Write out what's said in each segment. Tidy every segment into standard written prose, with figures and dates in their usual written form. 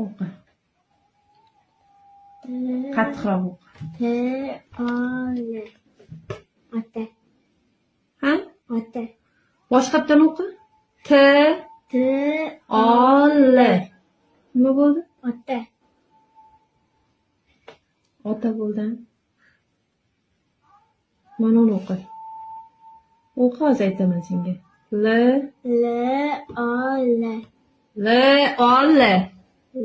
O'qi. Qattiqroq o'qi. T-O-L. Ota. Ha? Ota. Boshqatdan o'qi. T-O-L. Nima bo'ldi? Ota. Ota bo'ldi. Mana uni o'qi. O'qi, hozir aytaman senga. L-O-L. L-O-L.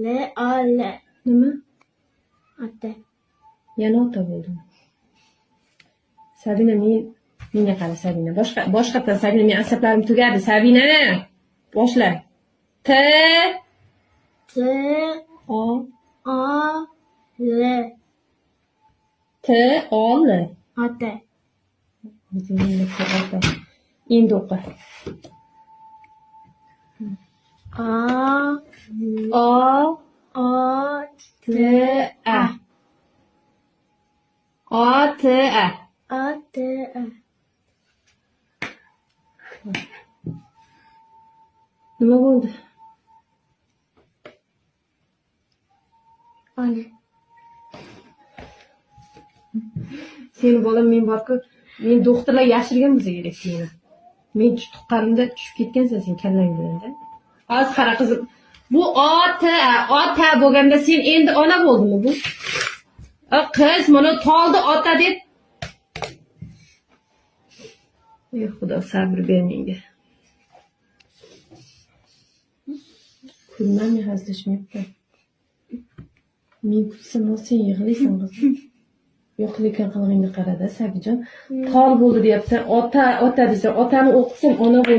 L-O-L. Nima? Ota. Yana ota bo'ldim. Sabina, menga qara Sabina. Boshqatdan Sabina, men asablarim tugadi. Sabina, boshla. T-O-L. T-O-L. Ota. Endi o'qi. O-T-A. O-T-A. O-T-A. Nima bo'ldi? Ona. Seni bolam, men borku, men doktorlar yashirgan bo'lsa kerak seni. Men tuqqanimda tushib ketgansan sen kallang bilan-da. Hozir qara qizim. Bu ota bo'lganda sen endi ona bo'ldingmi bu? Qiz, mana toldi ota deb. Ey Xudo, sabr ber menga. Kulmam hazillashmayapti. Men kutsam, sen yig'laysan qizim. Yo'q, lekin qilig'ingni qarada, Sabijon. Tol bo'ldi deyapsan, ota desa, otani o'qisam ona bo'ldi.